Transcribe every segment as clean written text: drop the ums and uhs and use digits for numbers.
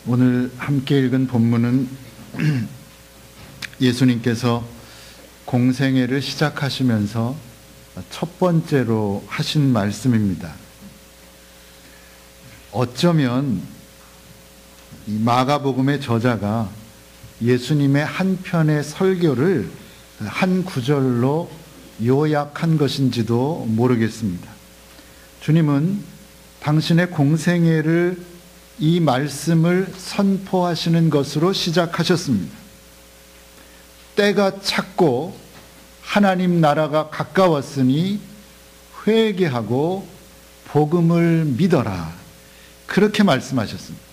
오늘 함께 읽은 본문은 예수님께서 공생애를 시작하시면서 첫 번째로 하신 말씀입니다. 어쩌면 이 마가복음의 저자가 예수님의 한 편의 설교를 한 구절로 요약한 것인지도 모르겠습니다. 주님은 당신의 공생애를 이 말씀을 선포하시는 것으로 시작하셨습니다. 때가 찼고 하나님 나라가 가까웠으니 회개하고 복음을 믿어라. 그렇게 말씀하셨습니다.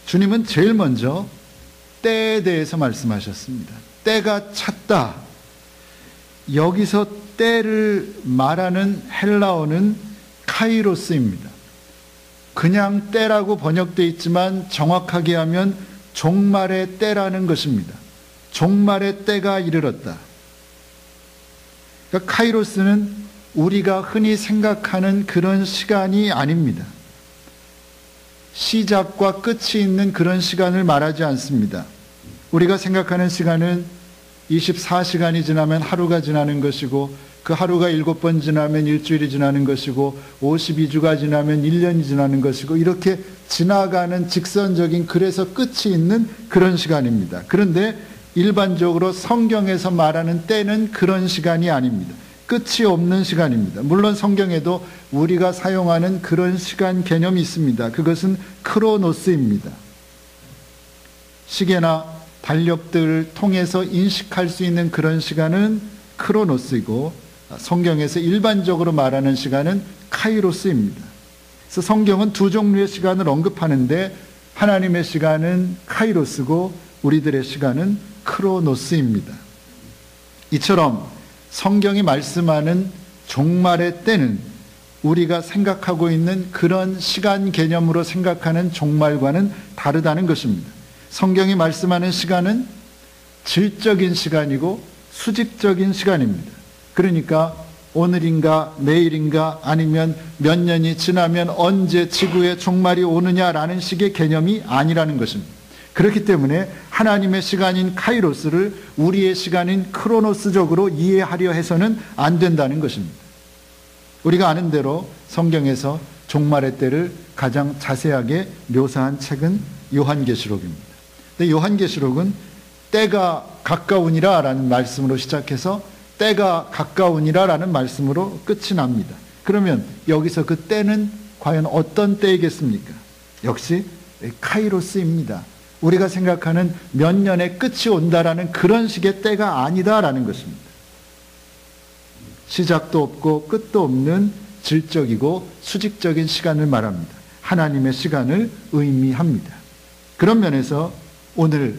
주님은 제일 먼저 때에 대해서 말씀하셨습니다. 때가 찼다. 여기서 때를 말하는 헬라어는 카이로스입니다. 그냥 때라고 번역되어 있지만 정확하게 하면 종말의 때라는 것입니다. 종말의 때가 이르렀다. 그러니까 카이로스는 우리가 흔히 생각하는 그런 시간이 아닙니다. 시작과 끝이 있는 그런 시간을 말하지 않습니다. 우리가 생각하는 시간은 24시간이 지나면 하루가 지나는 것이고, 그 하루가 7번 지나면 일주일이 지나는 것이고, 52주가 지나면 1년이 지나는 것이고, 이렇게 지나가는 직선적인, 그래서 끝이 있는 그런 시간입니다. 그런데 일반적으로 성경에서 말하는 때는 그런 시간이 아닙니다. 끝이 없는 시간입니다. 물론 성경에도 우리가 사용하는 그런 시간 개념이 있습니다. 그것은 크로노스입니다. 시계나 달력들을 통해서 인식할 수 있는 그런 시간은 크로노스이고, 성경에서 일반적으로 말하는 시간은 카이로스입니다. 그래서 성경은 두 종류의 시간을 언급하는데, 하나님의 시간은 카이로스고 우리들의 시간은 크로노스입니다. 이처럼 성경이 말씀하는 종말의 때는 우리가 생각하고 있는 그런 시간 개념으로 생각하는 종말과는 다르다는 것입니다. 성경이 말씀하는 시간은 질적인 시간이고 수직적인 시간입니다. 그러니까 오늘인가 내일인가 아니면 몇 년이 지나면 언제 지구의 종말이 오느냐라는 식의 개념이 아니라는 것입니다. 그렇기 때문에 하나님의 시간인 카이로스를 우리의 시간인 크로노스적으로 이해하려 해서는 안 된다는 것입니다. 우리가 아는 대로 성경에서 종말의 때를 가장 자세하게 묘사한 책은 요한계시록입니다. 근데 요한계시록은 때가 가까우니라 라는 말씀으로 시작해서 때가 가까우니라 라는 말씀으로 끝이 납니다. 그러면 여기서 그 때는 과연 어떤 때이겠습니까? 역시 카이로스입니다. 우리가 생각하는 몇 년의 끝이 온다라는 그런 식의 때가 아니다라는 것입니다. 시작도 없고 끝도 없는 질적이고 수직적인 시간을 말합니다. 하나님의 시간을 의미합니다. 그런 면에서 오늘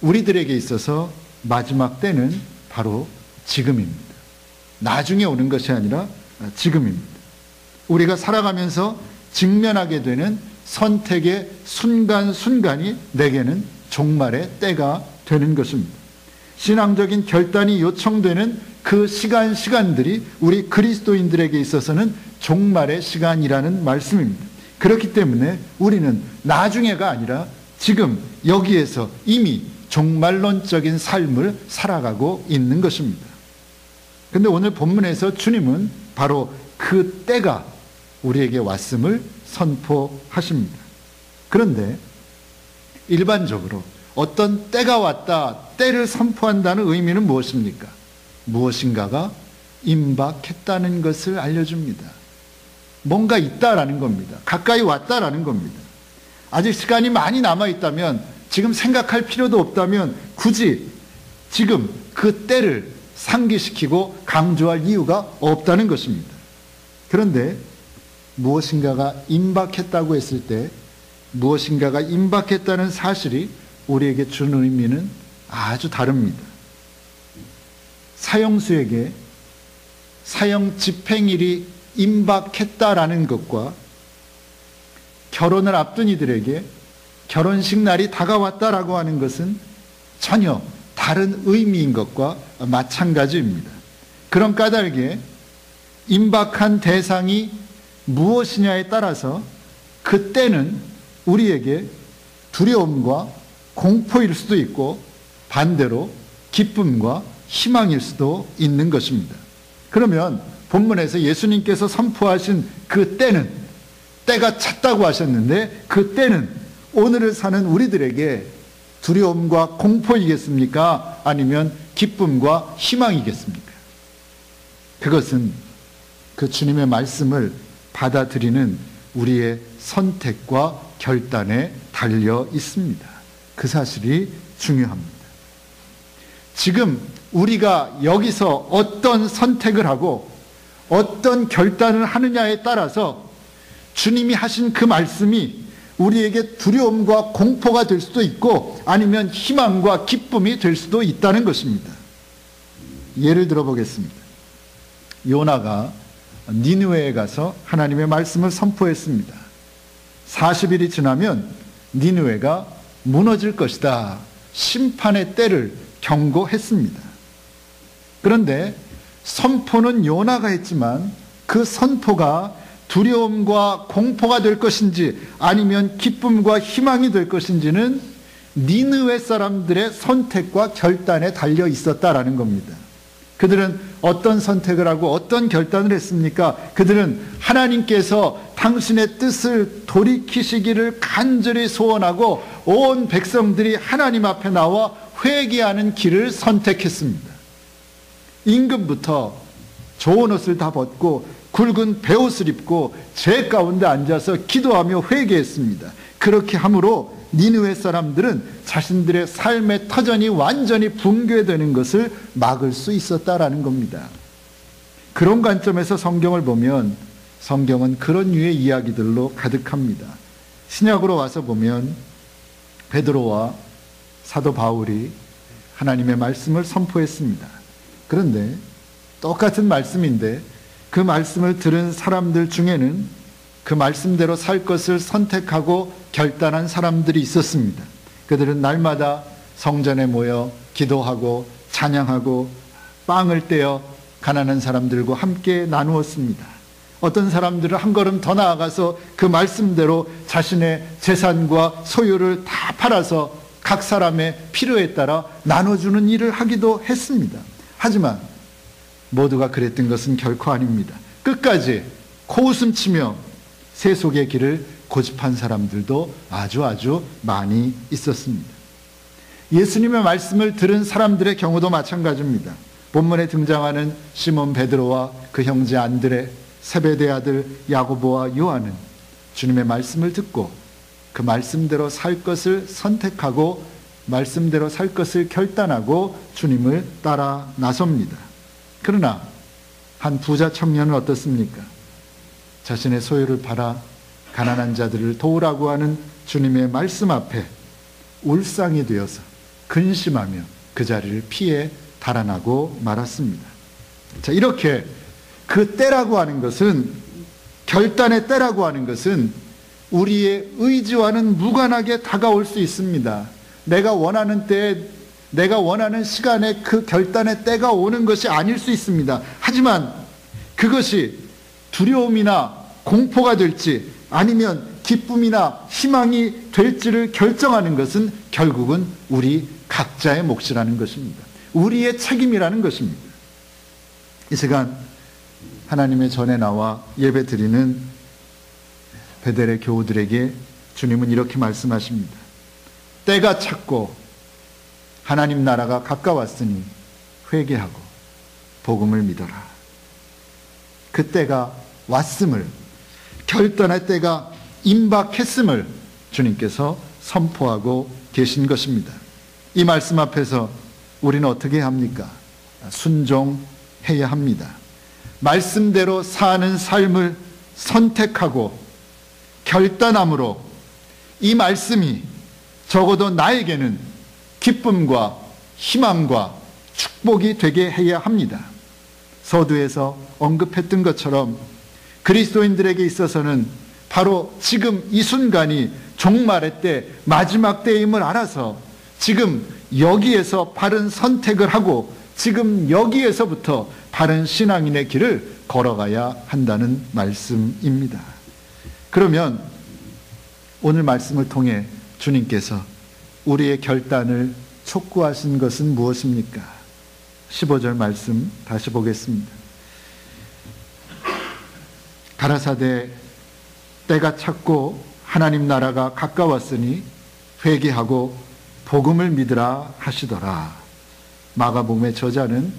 우리들에게 있어서 마지막 때는 바로 지금입니다. 나중에 오는 것이 아니라 지금입니다. 우리가 살아가면서 직면하게 되는 선택의 순간순간이 내게는 종말의 때가 되는 것입니다. 신앙적인 결단이 요청되는 그 시간들이 우리 그리스도인들에게 있어서는 종말의 시간이라는 말씀입니다. 그렇기 때문에 우리는 나중에가 아니라 지금 여기에서 이미 종말론적인 삶을 살아가고 있는 것입니다. 그런데 오늘 본문에서 주님은 바로 그 때가 우리에게 왔음을 선포하십니다. 그런데 일반적으로 어떤 때가 왔다, 때를 선포한다는 의미는 무엇입니까? 무엇인가가 임박했다는 것을 알려줍니다. 뭔가 있다라는 겁니다. 가까이 왔다라는 겁니다. 아직 시간이 많이 남아있다면, 지금 생각할 필요도 없다면 굳이 지금 그 때를 상기시키고 강조할 이유가 없다는 것입니다. 그런데 무엇인가가 임박했다고 했을 때, 무엇인가가 임박했다는 사실이 우리에게 주는 의미는 아주 다릅니다. 사형수에게 사형 집행일이 임박했다라는 것과 결혼을 앞둔 이들에게 결혼식 날이 다가왔다라고 하는 것은 전혀 다른 의미인 것과 마찬가지입니다. 그런 까닭에 임박한 대상이 무엇이냐에 따라서 그때는 우리에게 두려움과 공포일 수도 있고 반대로 기쁨과 희망일 수도 있는 것입니다. 그러면 본문에서 예수님께서 선포하신 그 때는, 때가 찼다고 하셨는데 그 때는 오늘을 사는 우리들에게 두려움과 공포이겠습니까? 아니면 기쁨과 희망이겠습니까? 그것은 그 주님의 말씀을 받아들이는 우리의 선택과 결단에 달려 있습니다. 그 사실이 중요합니다. 지금 우리가 여기서 어떤 선택을 하고 어떤 결단을 하느냐에 따라서 주님이 하신 그 말씀이 우리에게 두려움과 공포가 될 수도 있고 아니면 희망과 기쁨이 될 수도 있다는 것입니다. 예를 들어 보겠습니다. 요나가 니느웨에 가서 하나님의 말씀을 선포했습니다. 40일이 지나면 니느웨가 무너질 것이다. 심판의 때를 경고했습니다. 그런데 선포는 요나가 했지만 그 선포가 두려움과 공포가 될 것인지 아니면 기쁨과 희망이 될 것인지는 니느웨 사람들의 선택과 결단에 달려 있었다라는 겁니다. 그들은 어떤 선택을 하고 어떤 결단을 했습니까? 그들은 하나님께서 당신의 뜻을 돌이키시기를 간절히 소원하고 온 백성들이 하나님 앞에 나와 회개하는 길을 선택했습니다. 임금부터 좋은 옷을 다 벗고 굵은 베옷을 입고 제 가운데 앉아서 기도하며 회개했습니다. 그렇게 함으로 니느웨 사람들은 자신들의 삶의 터전이 완전히 붕괴되는 것을 막을 수 있었다라는 겁니다. 그런 관점에서 성경을 보면 성경은 그런 류의 이야기들로 가득합니다. 신약으로 와서 보면 베드로와 사도 바울이 하나님의 말씀을 선포했습니다. 그런데 똑같은 말씀인데 그 말씀을 들은 사람들 중에는 그 말씀대로 살 것을 선택하고 결단한 사람들이 있었습니다. 그들은 날마다 성전에 모여 기도하고 찬양하고 빵을 떼어 가난한 사람들과 함께 나누었습니다. 어떤 사람들은 한 걸음 더 나아가서 그 말씀대로 자신의 재산과 소유를 다 팔아서 각 사람의 필요에 따라 나눠주는 일을 하기도 했습니다. 하지만 모두가 그랬던 것은 결코 아닙니다. 끝까지 코웃음치며 세속의 길을 고집한 사람들도 아주 많이 있었습니다. 예수님의 말씀을 들은 사람들의 경우도 마찬가지입니다. 본문에 등장하는 시몬 베드로와 그 형제 안드레, 세베대 아들 야고보와 요한은 주님의 말씀을 듣고 그 말씀대로 살 것을 선택하고 말씀대로 살 것을 결단하고 주님을 따라 나섭니다. 그러나 한 부자 청년은 어떻습니까? 자신의 소유를 팔아 가난한 자들을 도우라고 하는 주님의 말씀 앞에 울상이 되어서 근심하며 그 자리를 피해 달아나고 말았습니다. 자, 이렇게 그 때라고 하는 것은, 결단의 때라고 하는 것은 우리의 의지와는 무관하게 다가올 수 있습니다. 내가 원하는 때에, 내가 원하는 시간에 그 결단의 때가 오는 것이 아닐 수 있습니다. 하지만 그것이 두려움이나 공포가 될지 아니면 기쁨이나 희망이 될지를 결정하는 것은 결국은 우리 각자의 몫이라는 것입니다. 우리의 책임이라는 것입니다. 이 시간 하나님의 전에 나와 예배 드리는 베델의 교우들에게 주님은 이렇게 말씀하십니다. 때가 찼고 하나님 나라가 가까웠으니 회개하고 복음을 믿어라. 그 때가 왔음을, 결단의 때가 임박했음을 주님께서 선포하고 계신 것입니다. 이 말씀 앞에서 우리는 어떻게 합니까? 순종해야 합니다. 말씀대로 사는 삶을 선택하고 결단함으로 이 말씀이 적어도 나에게는 기쁨과 희망과 축복이 되게 해야 합니다. 서두에서 언급했던 것처럼 그리스도인들에게 있어서는 바로 지금 이 순간이 종말의 때, 마지막 때임을 알아서 지금 여기에서 바른 선택을 하고 지금 여기에서부터 바른 신앙인의 길을 걸어가야 한다는 말씀입니다. 그러면 오늘 말씀을 통해 주님께서 우리의 결단을 촉구하신 것은 무엇입니까? 15절 말씀 다시 보겠습니다. 가라사대 때가 찼고 하나님 나라가 가까웠으니 회개하고 복음을 믿으라 하시더라. 마가복음의 저자는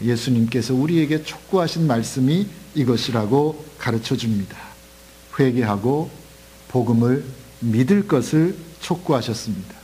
예수님께서 우리에게 촉구하신 말씀이 이것이라고 가르쳐 줍니다. 회개하고 복음을 믿을 것을 촉구하셨습니다.